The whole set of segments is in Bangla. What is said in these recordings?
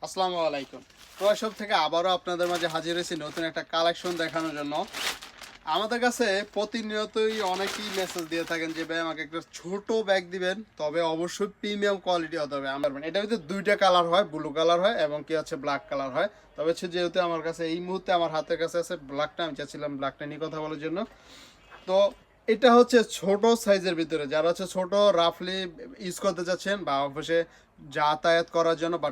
আসসালামু আলাইকুম। প্রশব থেকে আবারও আপনাদের মাঝে হাজির হয়েছি নতুন একটা কালেকশন দেখানোর জন্য। আমাদের কাছে প্রতিনিয়তই অনেকেই মেসেজ দিয়ে থাকেন যে ভাই আমাকে একটা ছোট ব্যাগ দিবেন, তবে অবশ্যই প্রিমিয়াম কোয়ালিটি হতে হবে। আমার এটার ভিতরে দুইটা কালার হয়, ব্লু কালার হয় এবং কি হচ্ছে ব্ল্যাক কালার হয়। তবে হচ্ছে যেহেতু আমার কাছে এই মুহূর্তে আমার হাতের কাছে আছে ব্ল্যাকটা, আমি চাচ্ছিলাম ব্ল্যাকটা নিয়ে কথা বলার জন্য। তো এটা হচ্ছে ছোট সাইজের ভিতরে, যারা হচ্ছে ছোট রাফলি ইউজ করতে চাচ্ছেন বা অফিসে যাতায়াত করার জন্য বা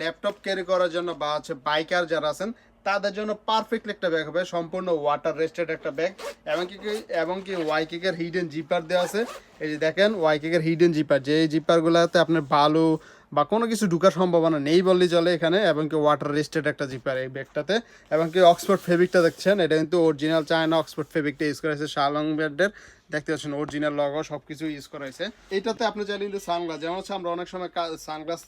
ল্যাপটপ ক্যারি করার জন্য বা হচ্ছে বাইকার যারা আছেন তাদের জন্য পারফেক্ট একটা ব্যাগ হবে, সম্পূর্ণ ওয়াটার রেস্টেড একটা ব্যাগ। এবং কি ওয়াইকিকের হিডেন জিপার দেওয়া আছে। এই যে দেখেন ওয়াইকিকের হিডেন জিপার, যে এই জিপারগুলোতে আপনার বালু বা কোনো কিছু ঢুকার সম্ভাবনা নেই বললেই চলে এখানে। এবং কি ওয়াটার রেস্টেড একটা জিপার এই ব্যাগটাতে। এবং কি অক্সফোর্ড ফেব্রিকটা দেখছেন, এটা কিন্তু অরিজিনাল চায়না অক্সফোর্ড ফেব্রিকটা ইউজ করা হয়েছে। শালং ব্র্যান্ডের দেখতে পাচ্ছেন অরিজিনাল লগো সব কিছু ইউজ করা হয়েছে। এটাতে আপনি চাইলে কিন্তু সানগ্লাস, যেমন হচ্ছে আমরা অনেক সময় সানগ্লাস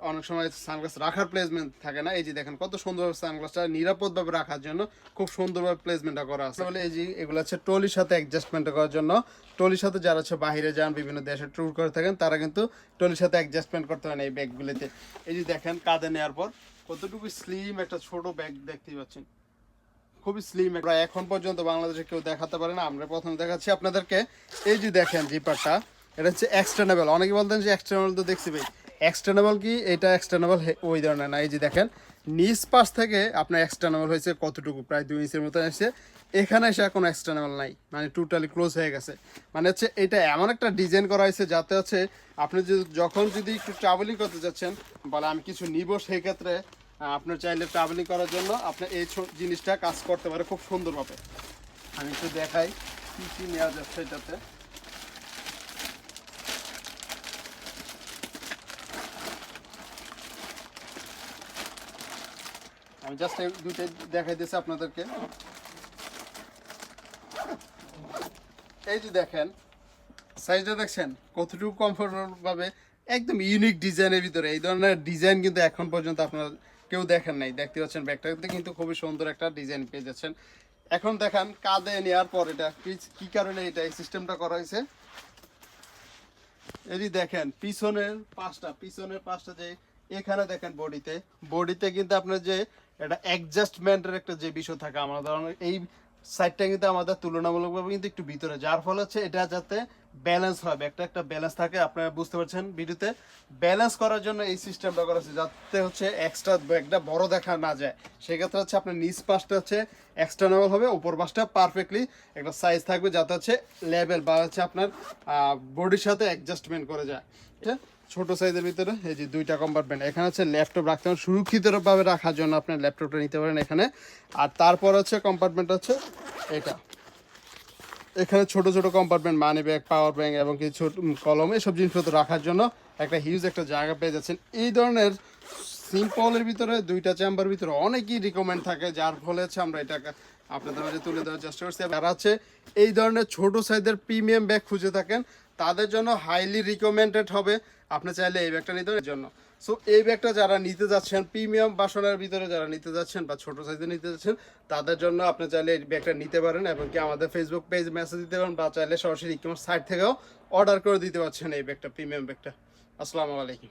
অনেক সময় সানগ্লাস রাখার প্লেসমেন্ট থাকে না। এই যে দেখেন কত সুন্দরভাবে সানগ্লাসটা নিরাপদভাবে রাখার জন্য খুব সুন্দরভাবে প্লেসমেন্টটা করা আছে। বলে এই যে এগুলো হচ্ছে ট্রলির সাথে অ্যাডজাস্টমেন্ট করার জন্য। ট্রলির সাথে যারা হচ্ছে বাইরে যান, বিভিন্ন দেশে ট্যুর করে থাকেন, তারা কিন্তু ট্রলির সাথে অ্যাডজাস্টমেন্ট করতে হয় না এই ব্যাগগুলিতে। এই যে দেখেন কাঁধে নেওয়ার পর কতটুকু স্লিম একটা ছোট ব্যাগ দেখতেই পাচ্ছেন, খুবই স্লিম। এখন পর্যন্ত বাংলাদেশে কেউ দেখাতে পারে না, আমরা প্রথম দেখাচ্ছি আপনাদেরকে। এই যে দেখেন জিপারটা, এটা হচ্ছে এক্সটেনেবল। অনেকে বলতেন যে এক্সটেনেবল তো দেখছি ভাই, এক্সটেনেবল কি এটা এক্সটেনেবল ওই ধরনের না। এই যে দেখেন নিচ পাশ থেকে আপনার এক্সটেনেবল হয়েছে কতটুকু, প্রায় 2 ইঞ্চির মতো এসে। এখানে এসে কোনো এক্সটেনেবল নাই, মানে টোটালি ক্লোজ হয়ে গেছে। মানে হচ্ছে এটা এমন একটা ডিজাইন করা হয়েছে যাতে হচ্ছে আপনি যখন যদি একটু ট্রাভেলিং করতে যাচ্ছেন, বলে আমি কিছু নিব, সেই ক্ষেত্রে আপনার চাইলে ট্রাভেলিং করার জন্য আপনার এই জিনিসটা কাজ করতে পারে খুব সুন্দরভাবে। আমি একটু দেখাই কী কী নেওয়া যাচ্ছে এটাতে। আমি জাস্ট দুইটা দেখাই দিয়েছি আপনাদেরকে। এই যে দেখেন সাইজটা দেখছেন কতটুকু কমফোর্টেবল ভাবে, একদম ইউনিক ডিজাইনের ভিতরে। এই ধরনের ডিজাইন কিন্তু এখন পর্যন্ত আপনারা কেউ দেখেন নাই। দেখতে পাচ্ছেন ব্যাগটাতে কিন্তু খুবই সুন্দর একটা ডিজাইন পেয়ে যাচ্ছেন। এখন দেখান কাঁধে নেওয়ার পর এটা কি কারণে এটা এই সিস্টেমটা করা হয়েছে। এই যে দেখেন পিছনের পাশটা যে এখানে দেখেন বডিতে কিন্তু আপনার যে এটা অ্যাডজাস্টমেন্টের একটা যে বিষয় থাকে, আমাদের এই সাইডটা কিন্তু আমাদের তুলনামূলকভাবে কিন্তু একটু ভিতরে, যার ফলে হচ্ছে এটা যাতে ব্যালেন্স হয়, একটা ব্যালেন্স থাকে। আপনারা বুঝতে পারছেন ভিডিওতে, ব্যালেন্স করার জন্য এই সিস্টেমটা করা হচ্ছে, যাতে হচ্ছে এক্সট্রা ব্যাগটা বড় দেখা না যায়। সেক্ষেত্রে হচ্ছে আপনার নিচ পাশটা হচ্ছে এক্সটার্নেবল হবে, উপর পাশটা পারফেক্টলি একটা সাইজ থাকবে যাতে হচ্ছে লেভেল বা হচ্ছে আপনার বডির সাথে অ্যাডজাস্টমেন্ট করে যায়। ঠিক আছে, ছোট সাইজের ভিতরে এই যে দুইটা কম্পার্টমেন্ট। এখানে হচ্ছে ল্যাপটপ রাখতে হবে, সুরক্ষিতভাবে রাখার জন্য আপনার ল্যাপটপটা নিতে পারেন এখানে। আর তারপর হচ্ছে কম্পার্টমেন্ট হচ্ছে এটা, এখানে ছোট ছোট compartment, money bag, power bank এবং কিছু কলম, এসব জিনিসপত্র রাখার জন্য একটা হিউজ একটা জায়গা পেয়ে যাচ্ছেন। এই ধরনের সিম্পলের ভিতরে দুইটা চেম্বার ভিতরে অনেকই রিকমেন্ড থাকে, যার ফলে হচ্ছে আমরা এটাকে আপনাদের মাঝে তুলে দেওয়ার চেষ্টা করছি। যারা হচ্ছে এই ধরনের ছোট সাইজের প্রিমিয়াম ব্যাগ খুঁজে থাকেন, তাদের জন্য হাইলি রিকমেন্ডেড হবে। আপনি চাইলে এই ব্যাগটা নিতে জন্য। সো এই ব্যাগটা যারা নিতে যাচ্ছেন প্রিমিয়াম বাসনের ভিতরে, যারা নিতে যাচ্ছেন বা ছোট সাইজে নিতে যাচ্ছেন, তাদের জন্য আপনি চাইলে এই ব্যাগটা নিতে পারেন। এবং কি আমাদের ফেসবুক পেজ মেসেজ দিতে পারেন, বা চাইলে সরাসরি ই-কমার্স সাইট থেকেও অর্ডার করে দিতে পারছেন এই ব্যাগটা, প্রিমিয়াম ব্যাগটা। আসসালামু আলাইকুম।